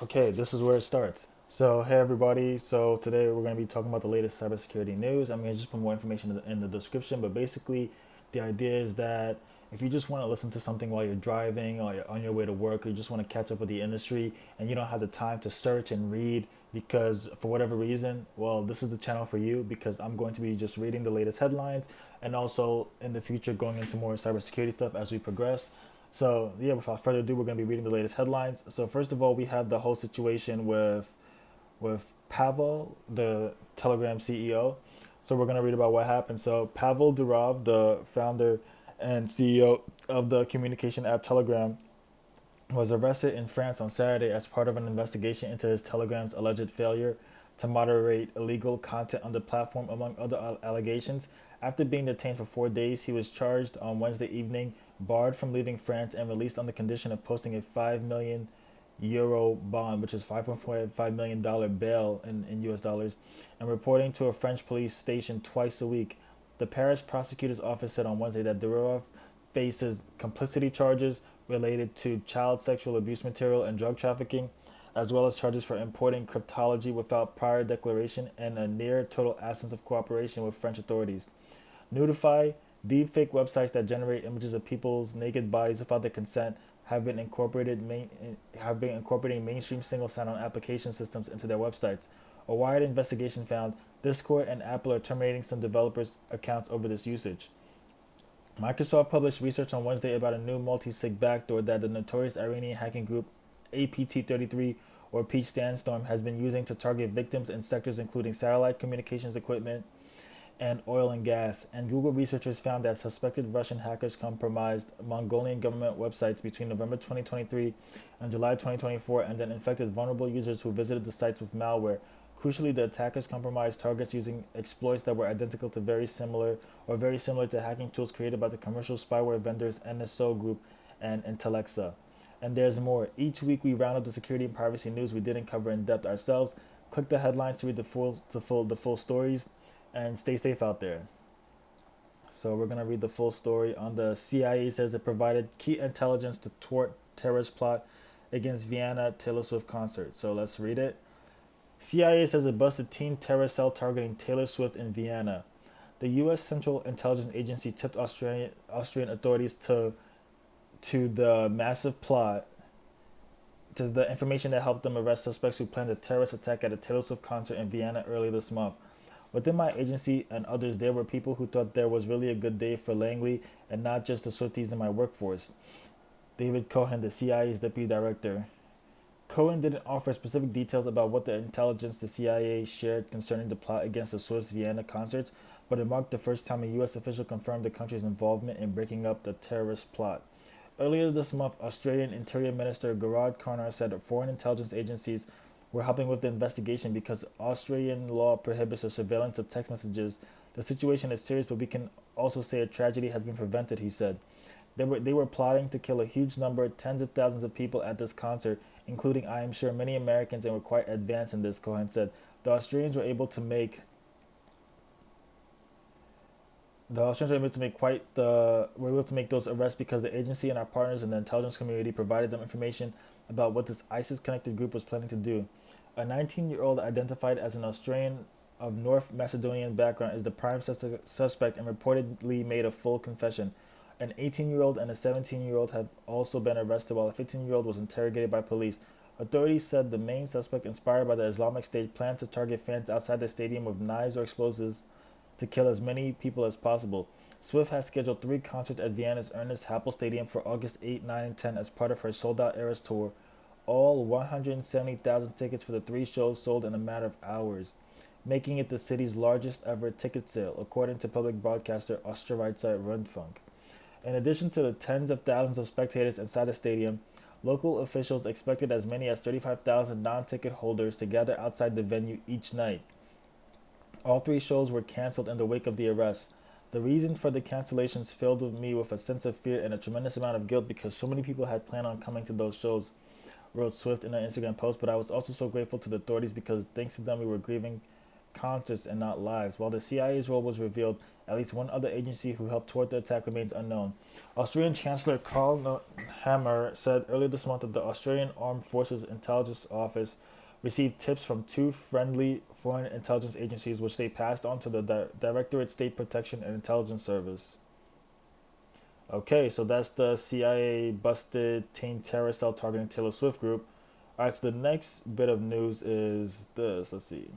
Okay, this is where it starts. So, hey everybody. So, today we're going to be talking about the latest cybersecurity news. I'm going to just put more information in the description, but basically, the idea is that if you just want to listen to something while you're driving or you're on your way to work, or you just want to catch up with the industry and you don't have the time to search and read because for whatever reason, well, this is the channel for you because I'm going to be just reading the latest headlines and also in the future going into more cybersecurity stuff as we progress. So yeah, without further ado, we're going to be reading the latest headlines. So first of all, we have the whole situation with Pavel, the Telegram CEO. So we're going to read about what happened. So Pavel Durov, the founder and CEO of the communication app Telegram, was arrested in France on Saturday as part of an investigation into his Telegram's alleged failure to moderate illegal content on the platform, among other allegations. After being detained for 4 days, he was charged on Wednesday evening, barred from leaving France, and released on the condition of posting a 5 million euro bond, which is $5.5 million bail in US dollars, and reporting to a French police station twice a week. The Paris prosecutor's office said on Wednesday that Durov faces complicity charges related to child sexual abuse material and drug trafficking, as well as charges for importing cryptology without prior declaration and a near total absence of cooperation with French authorities. Nudify, deepfake websites that generate images of people's naked bodies without their consent, have been incorporating mainstream single sign-on application systems into their websites. A Wired investigation found Discord and Apple are terminating some developers' accounts over this usage. Microsoft published research on Wednesday about a new multi-sig backdoor that the notorious Iranian hacking group APT33, or Peach Sandstorm, has been using to target victims in sectors including satellite communications equipment and oil and gas. And Google researchers found that suspected Russian hackers compromised Mongolian government websites between November 2023 and July 2024 and then infected vulnerable users who visited the sites with malware. Crucially, the attackers compromised targets using exploits that were identical to very similar to hacking tools created by the commercial spyware vendors NSO Group and Intellexa. And there's more. Each week we round up the security and privacy news we didn't cover in depth ourselves. Click the headlines to read the full stories, and stay safe out there. So we're gonna read the full story on the CIA says it provided key intelligence to thwart terrorist plot against Vienna Taylor Swift concert. So let's read it. CIA says it busted teen terror cell targeting Taylor Swift in Vienna. The U.S. Central Intelligence Agency tipped Austrian authorities to the massive plot, to the information that helped them arrest suspects who planned a terrorist attack at a Taylor Swift concert in Vienna early this month. Within my agency and others, there were people who thought there was really a good day for Langley and not just the Swifties in my workforce. David Cohen, the CIA's deputy director. Cohen didn't offer specific details about what the intelligence the CIA shared concerning the plot against the Swiss Vienna concerts, but it marked the first time a U.S. official confirmed the country's involvement in breaking up the terrorist plot. Earlier this month, Australian Interior Minister Gerard Carner said that foreign intelligence agencies were helping with the investigation because Australian law prohibits the surveillance of text messages. The situation is serious, but we can also say a tragedy has been prevented, he said. They were plotting to kill a huge number, tens of thousands of people at this concert, including, I am sure, many Americans, and were quite advanced in this, Cohen said. The Australians were able to make those arrests because the agency and our partners in the intelligence community provided them information about what this ISIS-connected group was planning to do. A 19-year-old identified as an Australian of North Macedonian background is the prime suspect and reportedly made a full confession. An 18-year-old and a 17-year-old have also been arrested, while a 15-year-old was interrogated by police. Authorities said the main suspect, inspired by the Islamic State, planned to target fans outside the stadium with knives or explosives to kill as many people as possible. Swift has scheduled 3 concerts at Vienna's Ernst Happel Stadium for August 8, 9, and 10 as part of her sold-out Eras tour. All 170,000 tickets for the 3 shows sold in a matter of hours, making it the city's largest ever ticket sale, according to public broadcaster Österreicher Rundfunk. In addition to the tens of thousands of spectators inside the stadium, local officials expected as many as 35,000 non-ticket holders to gather outside the venue each night. All 3 shows were canceled in the wake of the arrest. The reason for the cancellations filled me with a sense of fear and a tremendous amount of guilt because so many people had planned on coming to those shows, wrote Swift in an Instagram post, but I was also so grateful to the authorities because thanks to them we were grieving concerts and not lives. While the CIA's role was revealed, At least one other agency who helped thwart the attack remains unknown. Austrian Chancellor Karl Hammer said earlier this month that the Australian Armed Forces Intelligence Office received tips from two friendly foreign intelligence agencies, which they passed on to the Directorate State Protection and Intelligence Service. Okay, so that's the CIA busted teen terror cell targeting Taylor Swift group. All right, so the next bit of news is this. Let's see.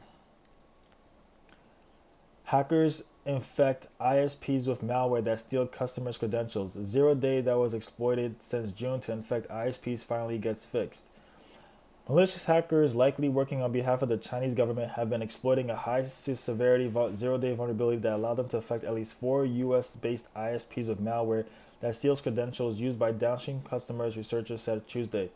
Hackers infect ISPs with malware that steal customers' credentials. 0-day that was exploited since June to infect ISPs finally gets fixed. Malicious hackers, likely working on behalf of the Chinese government, have been exploiting a high-severity 0-day vulnerability that allowed them to affect at least 4 U.S.-based ISPs with malware that steals credentials used by downstream customers, researchers said Tuesday.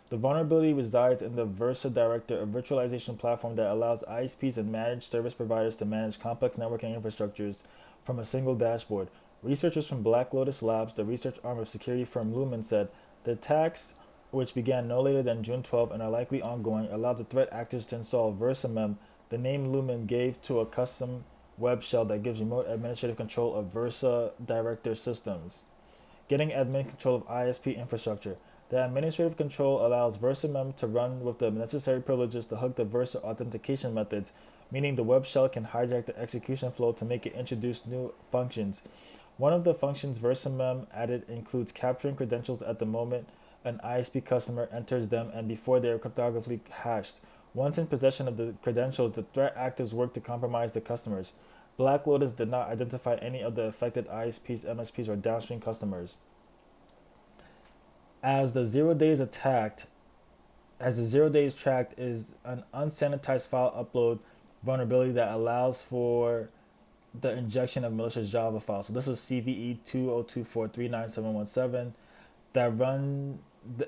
The vulnerability resides in the Versa Director, a virtualization platform that allows ISPs and managed service providers to manage complex networking infrastructures from a single dashboard. Researchers from Black Lotus Labs, the research arm of security firm Lumen, said the attacks, which began no later than June 12 and are likely ongoing, allowed the threat actors to install VersaMem, the name Lumen gave to a custom web shell that gives remote administrative control of Versa Director systems. Getting admin control of ISP infrastructure. The administrative control allows VersaMem to run with the necessary privileges to hook the Versa authentication methods, meaning the web shell can hijack the execution flow to make it introduce new functions. One of the functions VersaMem added includes capturing credentials at the moment an ISP customer enters them and before they are cryptographically hashed. Once in possession of the credentials, the threat actors work to compromise the customers. Black Lotus did not identify any of the affected ISPs, MSPs, or downstream customers. As the 0 days attacked, as the 0 days tracked is an unsanitized file upload vulnerability that allows for the injection of malicious Java files. So this is CVE 2024397717 that run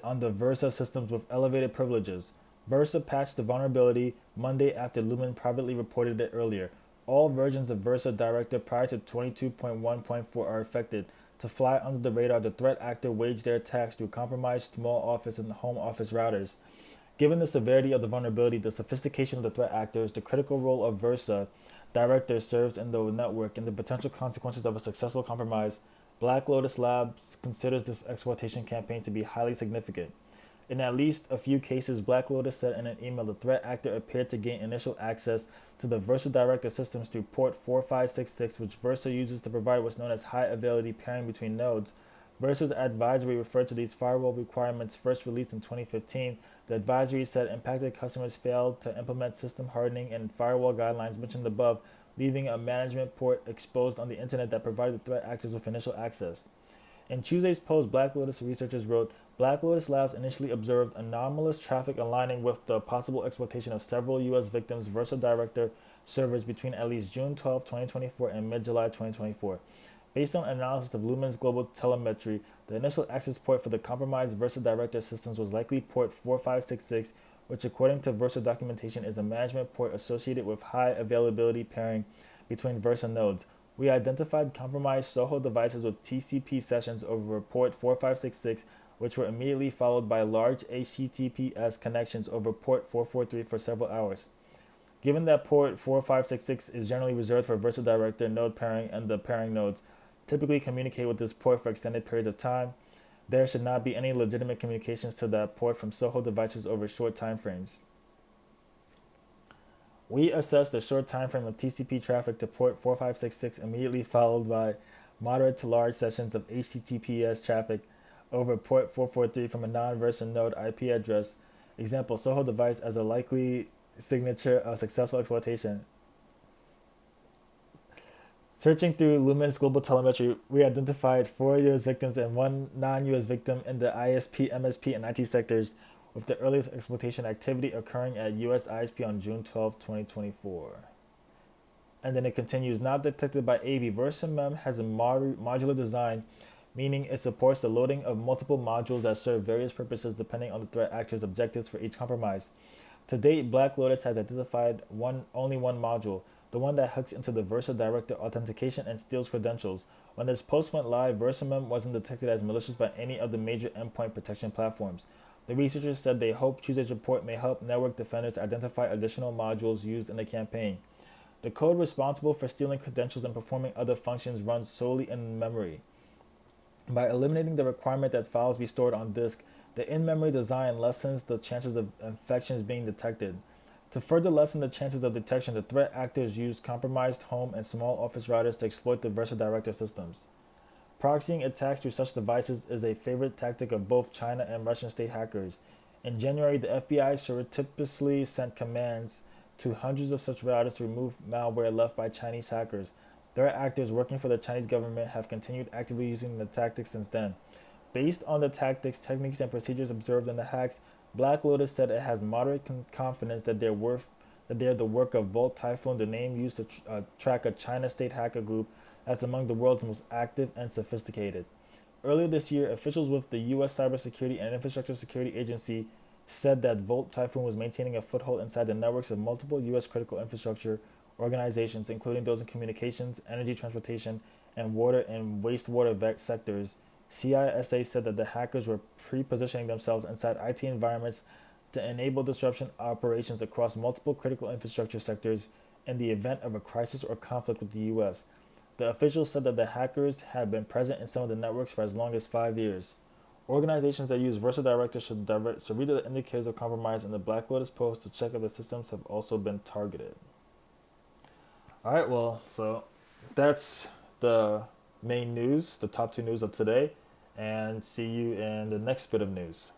on the Versa systems with elevated privileges. Versa patched the vulnerability Monday after Lumen privately reported it earlier. All versions of Versa Director prior to 22.1.4 are affected. To fly under the radar, the threat actor waged their attacks through compromised small office and home office routers. Given the severity of the vulnerability, the sophistication of the threat actors, the critical role of Versa Director serves in the network, and the potential consequences of a successful compromise, Black Lotus Labs considers this exploitation campaign to be highly significant. In at least a few cases, Black Lotus said in an email the threat actor appeared to gain initial access to the Versa Director systems through port 4566, which Versa uses to provide what's known as high availability pairing between nodes. Versa's advisory referred to these firewall requirements first released in 2015. The advisory said impacted customers failed to implement system hardening and firewall guidelines mentioned above, leaving a management port exposed on the internet that provided the threat actors with initial access. In Tuesday's post, Black Lotus researchers wrote, Black Lotus Labs initially observed anomalous traffic aligning with the possible exploitation of several U.S. victims' Versa Director servers between at least June 12, 2024 and mid-July 2024. Based on analysis of Lumen's global telemetry, the initial access port for the compromised Versa Director systems was likely port 4566, which according to Versa documentation is a management port associated with high availability pairing between Versa nodes. We identified compromised Soho devices with TCP sessions over port 4566, which were immediately followed by large HTTPS connections over port 443 for several hours. Given that port 4566 is generally reserved for Versa Director node pairing and the pairing nodes typically communicate with this port for extended periods of time, there should not be any legitimate communications to that port from Soho devices over short time frames. We assessed the short time frame of TCP traffic to port 4566 immediately followed by moderate to large sessions of HTTPS traffic over port 443 from a non-Versa node IP address. Example, Soho device as a likely signature of successful exploitation. Searching through Lumen's global telemetry, we identified 4 U.S. victims and 1 non-U.S. victim in the ISP, MSP, and IT sectors, with the earliest exploitation activity occurring at U.S. ISP on June 12, 2024. And then it continues, not detected by AV. VersaMem has a modular design, meaning it supports the loading of multiple modules that serve various purposes depending on the threat actor's objectives for each compromise. To date, Black Lotus has identified only one module, the one that hooks into the Versa Director authentication and steals credentials. When this post went live, VersaMem wasn't detected as malicious by any of the major endpoint protection platforms. The researchers said they hope Tuesday's report may help network defenders identify additional modules used in the campaign. The code responsible for stealing credentials and performing other functions runs solely in memory. By eliminating the requirement that files be stored on disk, the in-memory design lessens the chances of infections being detected. To further lessen the chances of detection, the threat actors use compromised home and small office routers to exploit the VersaDirector systems. Proxying attacks through such devices is a favorite tactic of both China and Russian state hackers. In January, the FBI surreptitiously sent commands to hundreds of such routers to remove malware left by Chinese hackers. Threat actors working for the Chinese government have continued actively using the tactics since then. Based on the tactics, techniques, and procedures observed in the hacks, Black Lotus said it has moderate confidence that they're the work of Volt Typhoon, the name used to track a China state hacker group that's among the world's most active and sophisticated. Earlier this year, officials with the U.S. Cybersecurity and Infrastructure Security Agency said that Volt Typhoon was maintaining a foothold inside the networks of multiple U.S. critical infrastructure organizations, including those in communications, energy transportation, and water and wastewater sectors. CISA said that the hackers were pre-positioning themselves inside IT environments to enable disruption operations across multiple critical infrastructure sectors in the event of a crisis or conflict with the U.S. The officials said that the hackers had been present in some of the networks for as long as 5 years. Organizations that use VersaDirector should read the indicators of compromise in the Black Lotus post to check if the systems have also been targeted. All right, well, so that's the main news, the top two news of today, and see you in the next bit of news.